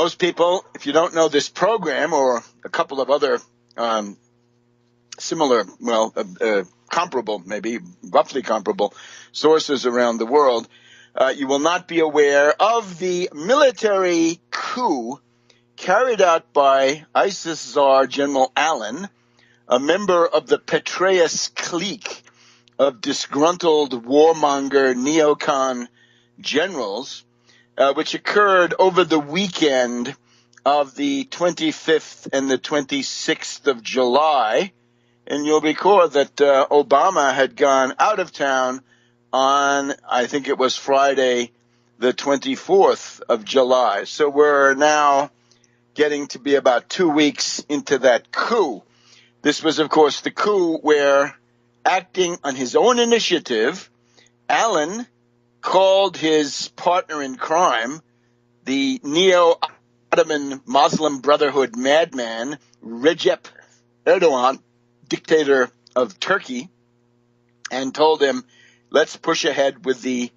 Most people, if you don't know this program or a couple of other similar, comparable, maybe roughly comparable sources around the world, you will not be aware of the military coup carried out by ISIS czar General Allen, a member of the Petraeus clique of disgruntled warmonger neocon generals, which occurred over the weekend of the 25th and the 26th of July. And you'll recall that Obama had gone out of town on, I think it was Friday, the 24th of July. So we're now getting to be about 2 weeks into that coup. This was, of course, the coup where, acting on his own initiative, Allen called his partner in crime, the neo-Ottoman Muslim Brotherhood madman, Recep Erdogan, dictator of Turkey, and told him, let's push ahead with the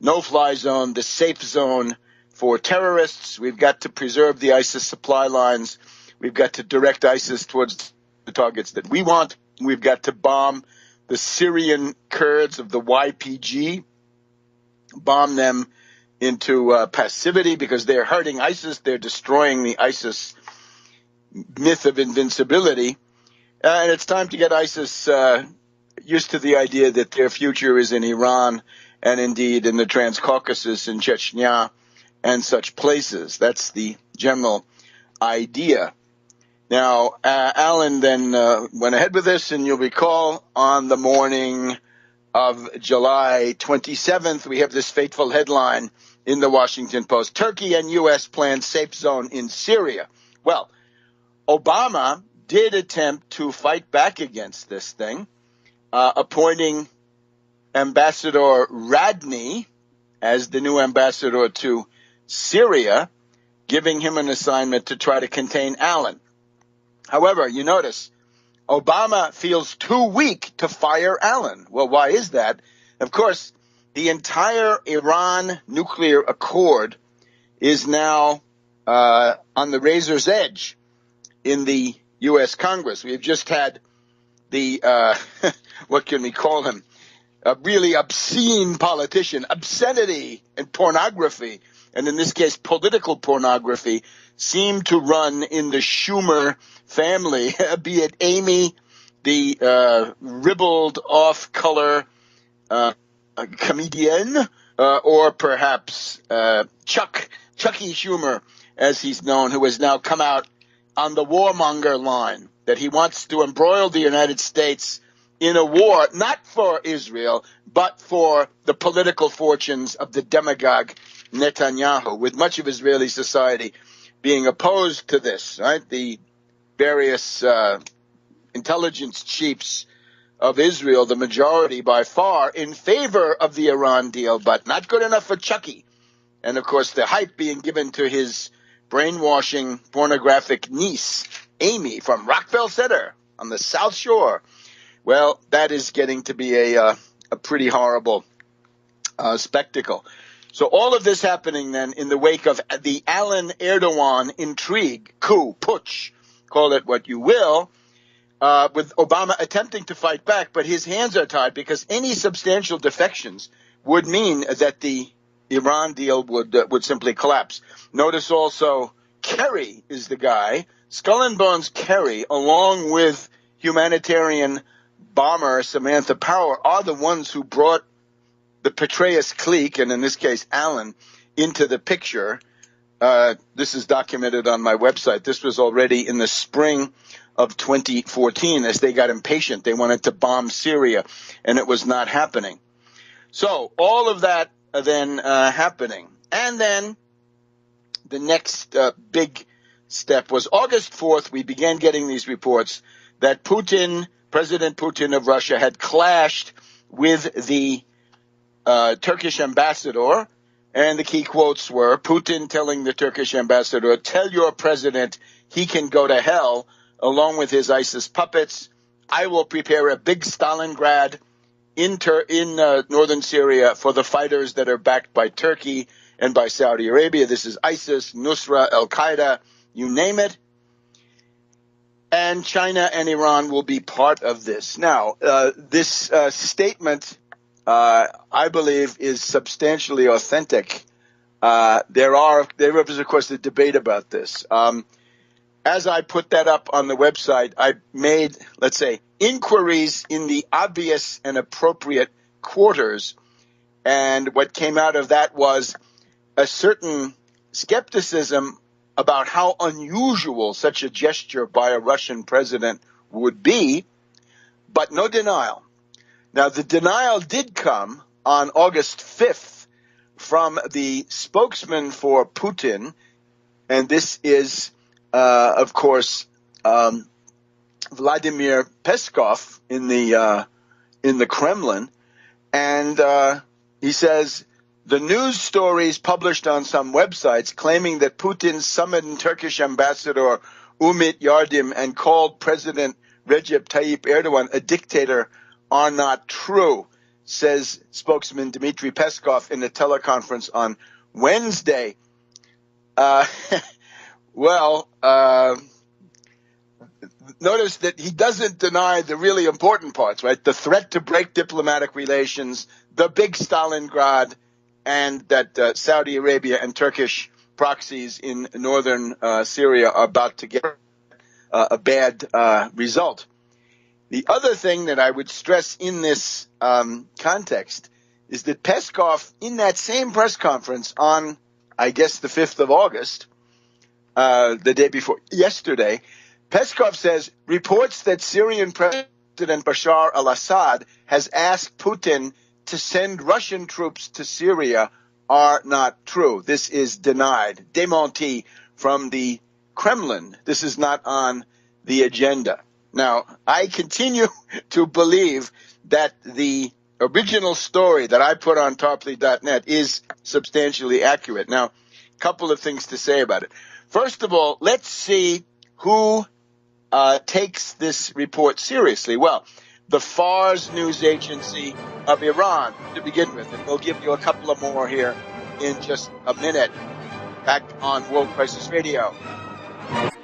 no-fly zone, the safe zone for terrorists. We've got to preserve the ISIS supply lines. We've got to direct ISIS towards the targets that we want. We've got to bomb the Syrian Kurds of the YPG, bomb them into passivity because they're hurting ISIS. They're destroying the ISIS myth of invincibility. And it's time to get ISIS used to the idea that their future is in Iran and indeed in the Transcaucasus and Chechnya and such places. That's the general idea. Now, Allen then went ahead with this, and you'll recall on the morning of July 27th, we have this fateful headline in the Washington Post: Turkey and U.S. plan safe zone in Syria. Well, Obama did attempt to fight back against this thing, appointing Ambassador Radney as the new ambassador to Syria, giving him an assignment to try to contain Allen. However, you notice, Obama feels too weak to fire Allen. Well, why is that? Of course, the entire Iran nuclear accord is now on the razor's edge in the U.S. Congress. We've just had the, what can we call him, a really obscene politician, obscenity and pornography, and in this case political pornography, seem to run in the Schumer family, be it Amy, the ribald off-color comedian, or perhaps Chucky Schumer, as he's known, who has now come out on the warmonger line, that he wants to embroil the United States in a war, not for Israel, but for the political fortunes of the demagogue Netanyahu, with much of Israeli society being opposed to this, right? The various intelligence chiefs of Israel, the majority by far, in favor of the Iran deal, but not good enough for Chucky. And, of course, the hype being given to his brainwashing pornographic niece, Amy, from Rockville Center on the South Shore. Well, that is getting to be a pretty horrible spectacle. So all of this happening then in the wake of the Allen-Erdogan intrigue, coup, putsch, call it what you will, with Obama attempting to fight back, but his hands are tied because any substantial defections would mean that the Iran deal would simply collapse. Notice also Kerry is the guy, Skull and Bones Kerry, along with humanitarian bomber Samantha Power, are the ones who brought the Petraeus clique, and in this case Allen, into the picture. This is documented on my website. This was already in the spring of 2014 as they got impatient. They wanted to bomb Syria, and it was not happening. So all of that then happening. And then the next big step was August 4th. We began getting these reports that President Putin of Russia had clashed with the Turkish ambassador, and the key quotes were Putin telling the Turkish ambassador, tell your president he can go to hell along with his ISIS puppets. I will prepare a big Stalingrad in northern Syria for the fighters that are backed by Turkey, and by Saudi Arabia. This is ISIS, Nusra, Al-Qaeda, you name it. And China and Iran will be part of this. Now, this statement, I believe, is substantially authentic. There is, of course, a debate about this. As I put that up on the website, I made, let's say, inquiries in the obvious and appropriate quarters. And what came out of that was a certain skepticism about how unusual such a gesture by a Russian president would be, but no denial. Now, the denial did come on August 5th from the spokesman for Putin, and this is, of course, Vladimir Peskov in the Kremlin, and he says, the news stories published on some websites claiming that Putin summoned Turkish ambassador Umit Yardim and called President Recep Tayyip Erdogan a dictator are not true, says spokesman Dmitry Peskov in a teleconference on Wednesday. Notice that he doesn't deny the really important parts, right? The threat to break diplomatic relations, the big Stalingrad, and that Saudi Arabia and Turkish proxies in northern Syria are about to get a bad result. The other thing that I would stress in this context is that Peskov, in that same press conference on, I guess, the 5th of August, the day before yesterday, Peskov says reports that Syrian President Bashar al-Assad has asked Putin to send Russian troops to Syria are not true. This is denied, démenti from the Kremlin. This is not on the agenda. Now, I continue to believe that the original story that I put on Tarpley.net is substantially accurate. Now, a couple of things to say about it. First of all, let's see who takes this report seriously. Well, the Fars news agency of Iran, to begin with, and we'll give you a couple of more here in just a minute. Back on World Crisis Radio.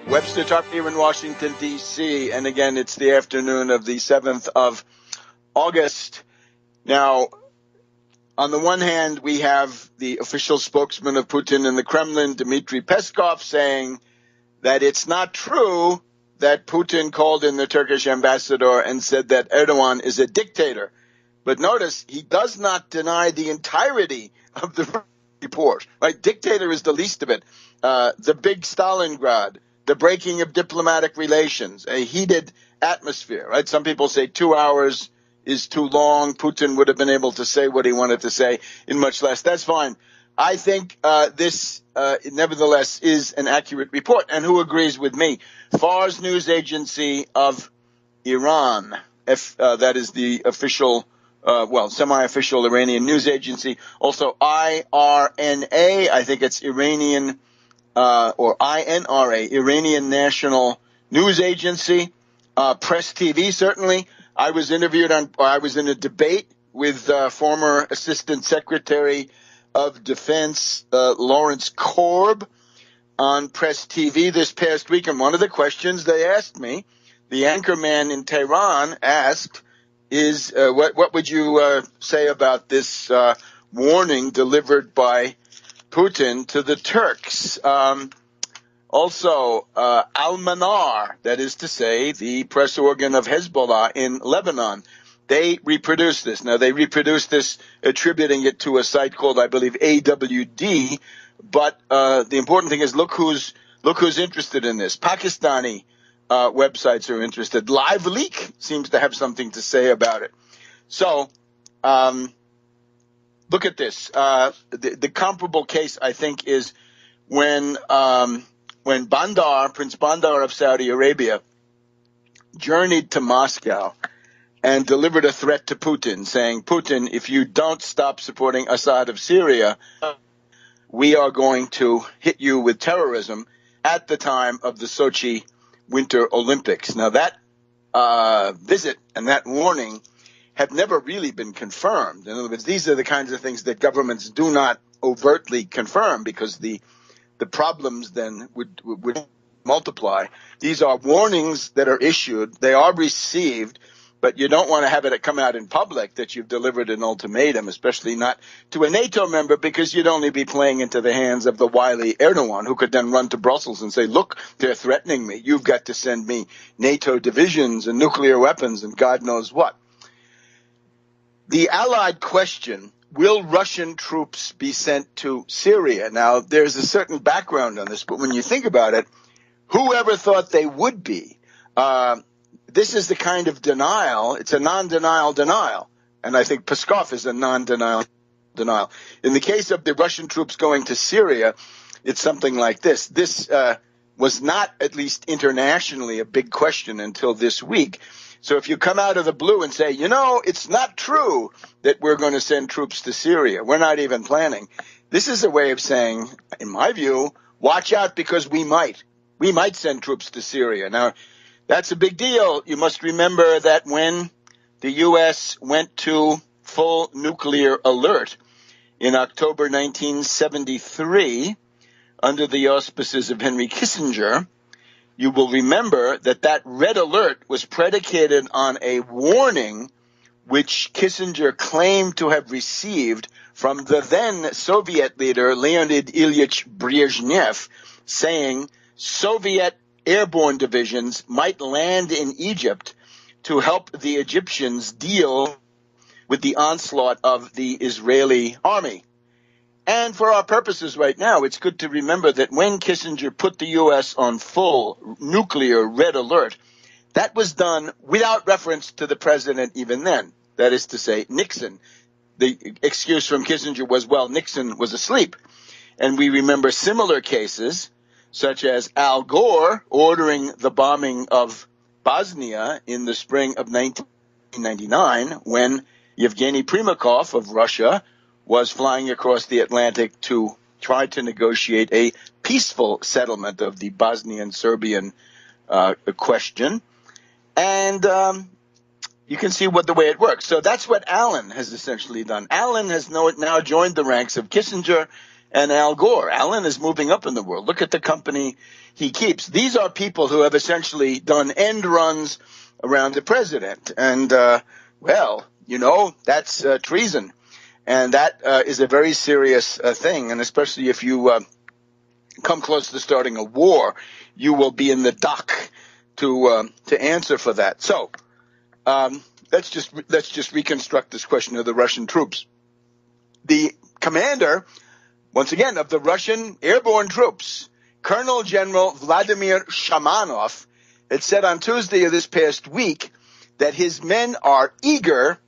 Webster Tarpley here in Washington, D.C., and again, it's the afternoon of the 7th of August. Now, on the one hand, we have the official spokesman of Putin in the Kremlin, Dmitry Peskov, saying that it's not true that Putin called in the Turkish ambassador and said that Erdogan is a dictator. But notice, he does not deny the entirety of the report. Right? Dictator is the least of it. The big Stalingrad, the breaking of diplomatic relations, a heated atmosphere. Right? Some people say 2 hours is too long. Putin would have been able to say what he wanted to say in much less. That's fine. I think this, nevertheless, is an accurate report. And who agrees with me? Fars news agency of Iran, that is the official, semi-official Iranian news agency. Also IRNA, I think it's Iranian, or INRA, Iranian National News Agency. Press TV, certainly. I was in a debate with former Assistant Secretary of Defense Lawrence Korb on Press TV this past week, and one of the questions they asked me, the anchorman in Tehran asked, is what would you say about this warning delivered by Putin to the Turks? Also, Al-Manar, that is to say, the press organ of Hezbollah in Lebanon, they reproduced this. Now, they reproduced this attributing it to a site called, I believe, AWD. But the important thing is, look who's interested in this. Pakistani websites are interested. Live Leak seems to have something to say about it. So, look at this. The comparable case, I think, is when Prince Bandar of Saudi Arabia journeyed to Moscow and delivered a threat to Putin, saying, Putin, if you don't stop supporting Assad of Syria, we are going to hit you with terrorism at the time of the Sochi Winter Olympics. Now, that visit and that warning have never really been confirmed. In other words, these are the kinds of things that governments do not overtly confirm because the problems then would multiply. These are warnings that are issued. They are received, but you don't want to have it come out in public that you've delivered an ultimatum, especially not to a NATO member, because you'd only be playing into the hands of the wily Erdogan, who could then run to Brussels and say, look, they're threatening me. You've got to send me NATO divisions and nuclear weapons and God knows what. The allied question, will Russian troops be sent to Syria? Now, there's a certain background on this, but when you think about it, whoever thought they would be? This is the kind of denial. It's a non-denial denial. And I think Peskov is a non-denial denial. In the case of the Russian troops going to Syria, it's something like this. This was not, at least internationally, a big question until this week. So if you come out of the blue and say, it's not true that we're going to send troops to Syria, we're not even planning, this is a way of saying, in my view, watch out because we might. We might send troops to Syria. Now, that's a big deal. You must remember that when the U.S. went to full nuclear alert in October 1973, under the auspices of Henry Kissinger, you will remember that that red alert was predicated on a warning which Kissinger claimed to have received from the then Soviet leader Leonid Ilyich Brezhnev, saying Soviet airborne divisions might land in Egypt to help the Egyptians deal with the onslaught of the Israeli army. And for our purposes right now, it's good to remember that when Kissinger put the U.S. on full nuclear red alert, that was done without reference to the president even then. That is to say, Nixon. The excuse from Kissinger was, well, Nixon was asleep. And we remember similar cases, such as Al Gore ordering the bombing of Bosnia in the spring of 1999, when Yevgeny Primakov of Russia was flying across the Atlantic to try to negotiate a peaceful settlement of the Bosnian-Serbian question. And you can see the way it works. So that's what Allen has essentially done. Allen has now joined the ranks of Kissinger and Al Gore. Allen is moving up in the world. Look at the company he keeps. These are people who have essentially done end runs around the president. And, that's treason. And that is a very serious thing. And especially if you come close to starting a war, you will be in the dock to answer for that. So let's just reconstruct this question of the Russian troops. The commander, once again, of the Russian airborne troops, Colonel General Vladimir Shamanov, had said on Tuesday of this past week that his men are eager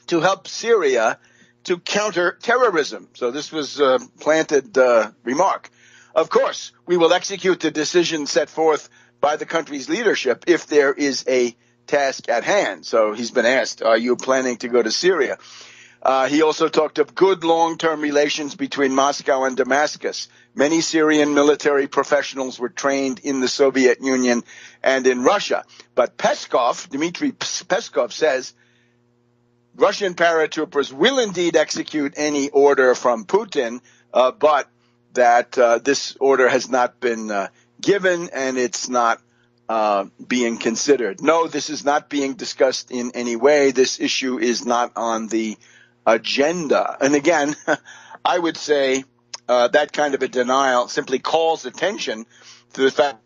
to help Syria to counter terrorism. So this was a planted remark. Of course, we will execute the decision set forth by the country's leadership if there is a task at hand. So he's been asked, are you planning to go to Syria? He also talked of good long-term relations between Moscow and Damascus. Many Syrian military professionals were trained in the Soviet Union and in Russia. But Dmitry Peskov says Russian paratroopers will indeed execute any order from Putin, but that this order has not been given and it's not being considered. No, this is not being discussed in any way. This issue is not on the agenda. And again, I would say that kind of a denial simply calls attention to the fact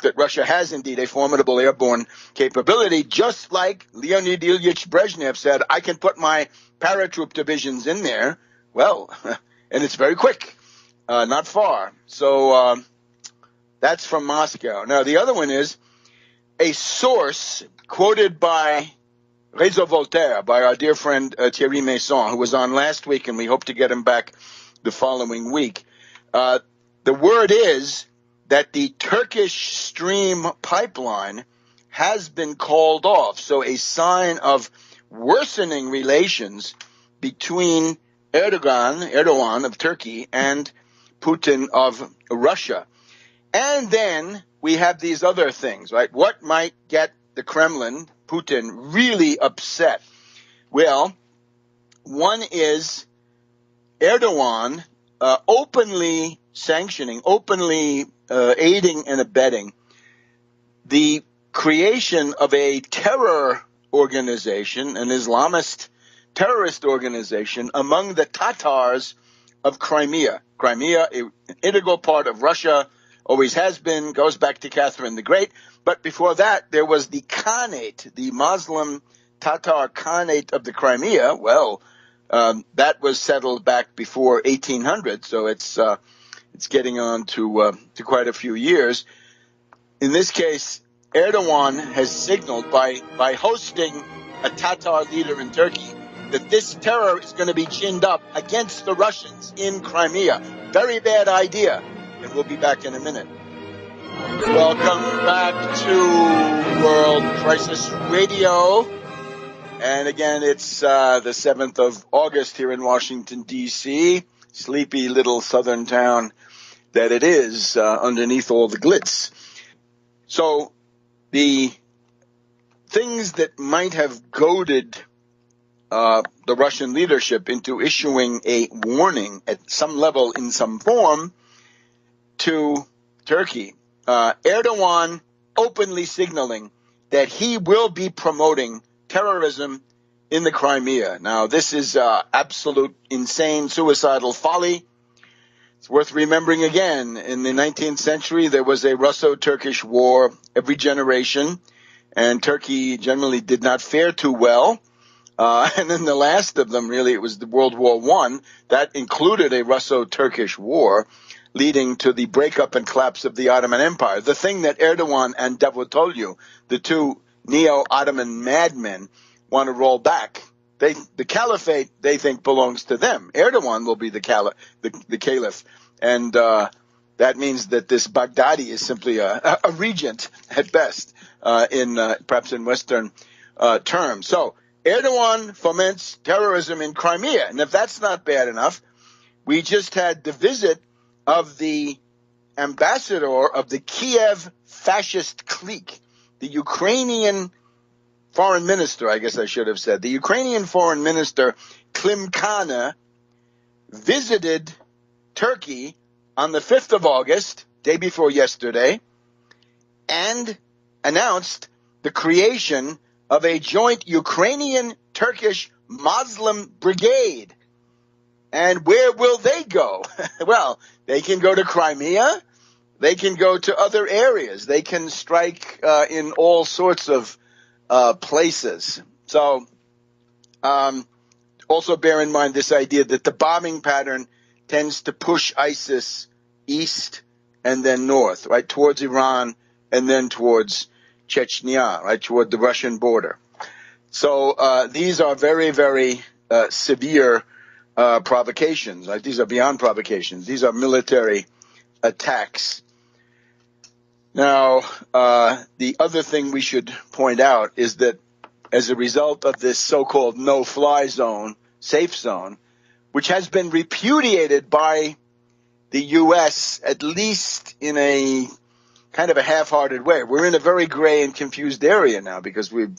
that Russia has indeed a formidable airborne capability, just like Leonid Ilyich Brezhnev said, I can put my paratroop divisions in there. Well, and it's very quick, not far. So that's from Moscow. Now, the other one is a source quoted by Réseau Voltaire, by our dear friend Thierry Masson, who was on last week, and we hope to get him back the following week. The word is that the Turkish Stream pipeline has been called off. So a sign of worsening relations between Erdogan of Turkey and Putin of Russia. And then we have these other things, right? What might get the Kremlin, Putin, really upset? Well, one is Erdogan openly sanctioning, openly aiding and abetting the creation of a terror organization, an Islamist terrorist organization among the Tatars of Crimea. Crimea, an integral part of Russia, always has been, goes back to Catherine the Great. But before that, there was the Khanate, the Muslim Tatar Khanate of the Crimea. Well, that was settled back before 1800, so it's getting on to quite a few years. In this case, Erdogan has signaled by hosting a Tatar leader in Turkey that this terror is going to be ginned up against the Russians in Crimea. Very bad idea. And we'll be back in a minute. Welcome back to World Crisis Radio. And again, it's the 7th of August here in Washington, D.C., sleepy little southern town that it is underneath all the glitz. So the things that might have goaded the Russian leadership into issuing a warning at some level in some form to Turkey, Erdogan openly signaling that he will be promoting terrorism in the Crimea. Now, this is absolute insane, suicidal folly. It's worth remembering again, in the 19th century, there was a Russo-Turkish war every generation, and Turkey generally did not fare too well. And then the last of them, really, it was the World War I. That included a Russo-Turkish war, leading to the breakup and collapse of the Ottoman Empire. The thing that Erdogan and Davutoglu, the two neo-Ottoman madmen, want to roll back. The caliphate, they think, belongs to them. Erdogan will be the caliph. And that means that this Baghdadi is simply a regent at best, perhaps in Western terms. So Erdogan foments terrorism in Crimea. And if that's not bad enough, we just had the visit of the ambassador of the Kiev fascist clique, the Ukrainian foreign minister, I guess I should have said. The Ukrainian foreign minister, Klimkana, visited Turkey on the 5th of August, day before yesterday, and announced the creation of a joint Ukrainian-Turkish Muslim brigade. And where will they go? Well, they can go to Crimea. They can go to other areas. They can strike in all sorts of places. So also bear in mind this idea that the bombing pattern tends to push ISIS east and then north, right, towards Iran and then towards Chechnya, right, toward the Russian border. So these are very, very severe provocations. Right? These are beyond provocations. These are military attacks. Now, the other thing we should point out is that as a result of this so-called no-fly zone, safe zone, which has been repudiated by the U.S., at least in a kind of a half-hearted way. We're in a very gray and confused area now because we've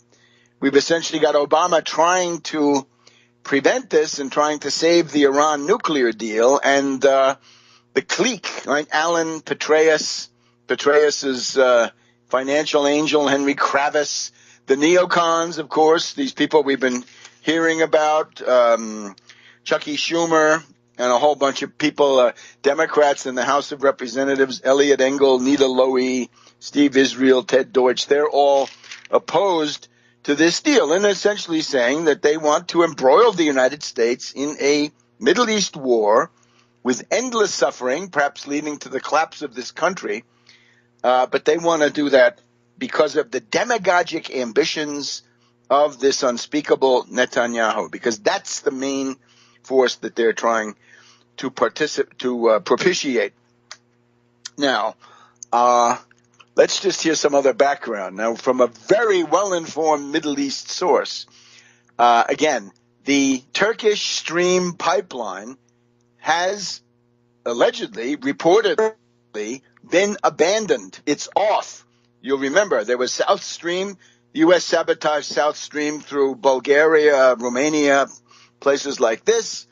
essentially got Obama trying to prevent this and trying to save the Iran nuclear deal, and the clique, right? Alan Petraeus's financial angel, Henry Kravis, the neocons, of course, these people we've been hearing about, Chucky Schumer, and a whole bunch of people, Democrats in the House of Representatives, Eliot Engel, Nita Lowey, Steve Israel, Ted Deutsch, they're all opposed to this deal and essentially saying that they want to embroil the United States in a Middle East war with endless suffering, perhaps leading to the collapse of this country. But they want to do that because of the demagogic ambitions of this unspeakable Netanyahu, because that's the main force that they're trying to propitiate. Now, let's just hear some other background. Now, from a very well-informed Middle East source, again, the Turkish Stream pipeline has allegedly, reportedly, been abandoned. It's off. You'll remember there was South Stream The U.S. sabotaged South Stream through Bulgaria, Romania, places like this.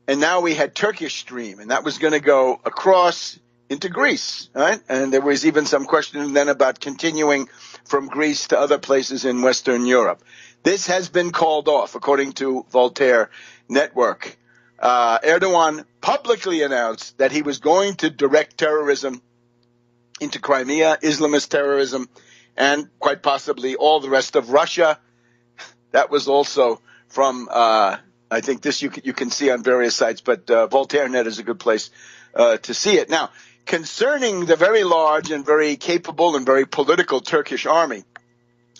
And now we had Turkish Stream, and that was going to go across into Greece, right? And there was even some question then about continuing from Greece to other places in Western Europe. This has been called off, according to Voltaire Network. Erdogan publicly announced that he was going to direct terrorism into Crimea, Islamist terrorism, and quite possibly all the rest of Russia. That was also from, I think this you can see on various sites, but VoltaireNet is a good place to see it. Now, concerning the very large and very capable and very political Turkish army,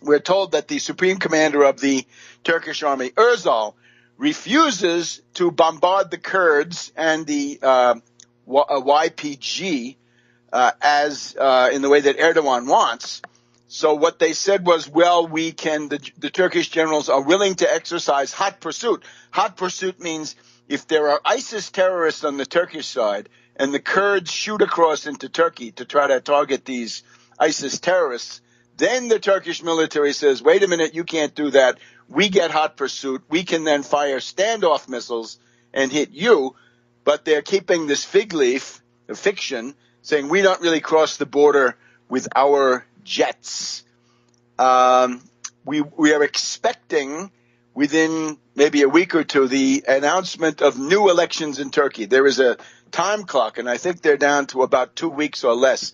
we're told that the supreme commander of the Turkish army, Özal, refuses to bombard the Kurds and the YPG as in the way that Erdogan wants. So what they said was, well, we can, the Turkish generals are willing to exercise hot pursuit. Hot pursuit means if there are ISIS terrorists on the Turkish side and the Kurds shoot across into Turkey to try to target these ISIS terrorists, then the Turkish military says, wait a minute, you can't do that. We get hot pursuit. We can then fire standoff missiles and hit you. But they're keeping this fig leaf, a fiction, saying we don't really cross the border with our jets. We are expecting within maybe a week or two the announcement of new elections in Turkey. There is a time clock, and I think they're down to about 2 weeks or less.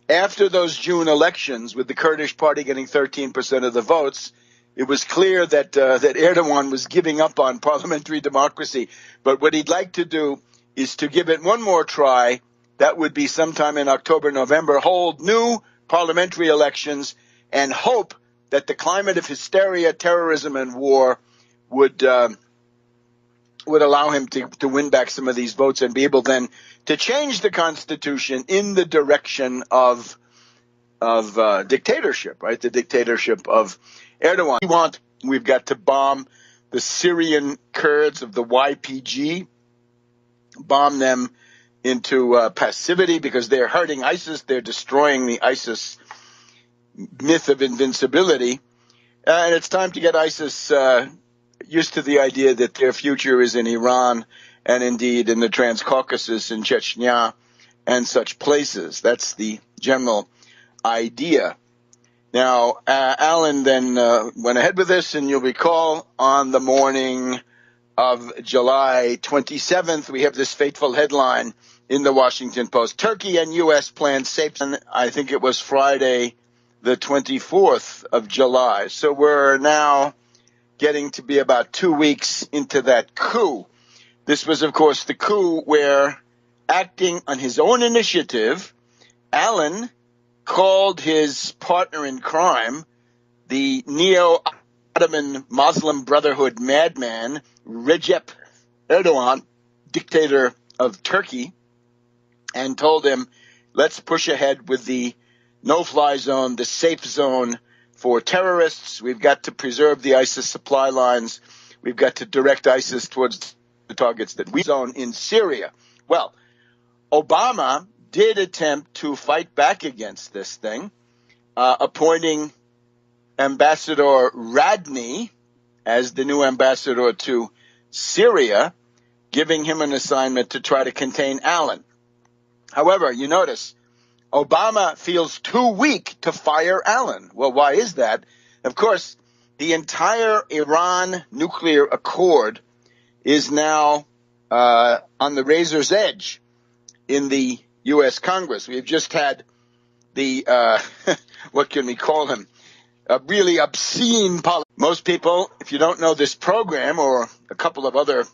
After those June elections, with the Kurdish party getting 13% of the votes, it was clear that that Erdogan was giving up on parliamentary democracy. But what he'd like to do is to give it one more try. That would be sometime in October, November, hold new parliamentary elections and hope that the climate of hysteria, terrorism, and war would allow him to win back some of these votes and be able then to change the constitution in the direction of dictatorship, right? The dictatorship of Erdogan. We've got to bomb the Syrian Kurds of the YPG, bomb them into passivity because they're hurting ISIS. They're destroying the ISIS myth of invincibility. And it's time to get ISIS used to the idea that their future is in Iran and indeed in the Transcaucasus, in Chechnya, and such places. That's the general idea. Now, Alan then went ahead with this, and you'll recall on the morning of July 27th, we have this fateful headline in the Washington Post. Turkey and U.S. plan safe. I think it was Friday, the 24th of July. So we're now getting to be about 2 weeks into that coup. This was, of course, the coup where, acting on his own initiative, Alan called his partner in crime, the neo-Ottoman Muslim Brotherhood madman, Recep Erdogan, dictator of Turkey, and told him, let's push ahead with the no-fly zone, the safe zone for terrorists. We've got to preserve the ISIS supply lines. We've got to direct ISIS towards the targets that we zone in Syria. Well, Obama did attempt to fight back against this thing, appointing Ambassador Radney as the new ambassador to Syria, giving him an assignment to try to contain Allen. However, you notice, Obama feels too weak to fire Allen. Well, why is that? Of course, the entire Iran nuclear accord is now on the razor's edge in the U.S. Congress. We've just had the, what can we call him, a really obscene policy. Most people, if you don't know this program or a couple of other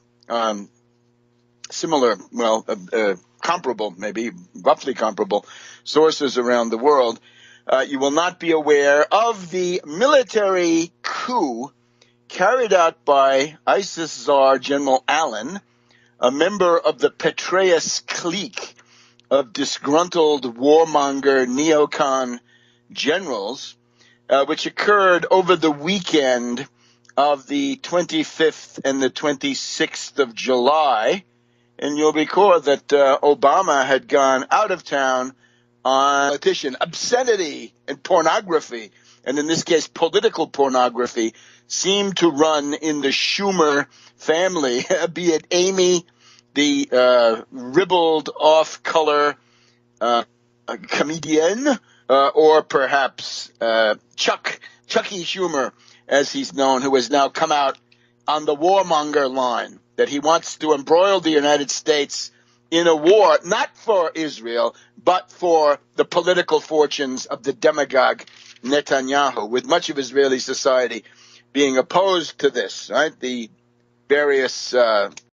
similar, comparable, maybe roughly comparable sources around the world, you will not be aware of the military coup carried out by ISIS czar General Allen, a member of the Petraeus clique of disgruntled warmonger neocon generals, which occurred over the weekend of the 25th and the 26th of July. And you'll recall that Obama had gone out of town on politician, obscenity and pornography, and in this case political pornography, seem to run in the Schumer family, be it Amy, the ribald off-color comedian, or perhaps Chucky Schumer, as he's known, who has now come out on the warmonger line, that he wants to embroil the United States in a war, not for Israel, but for the political fortunes of the demagogue Netanyahu, with much of Israeli society being opposed to this, right? The various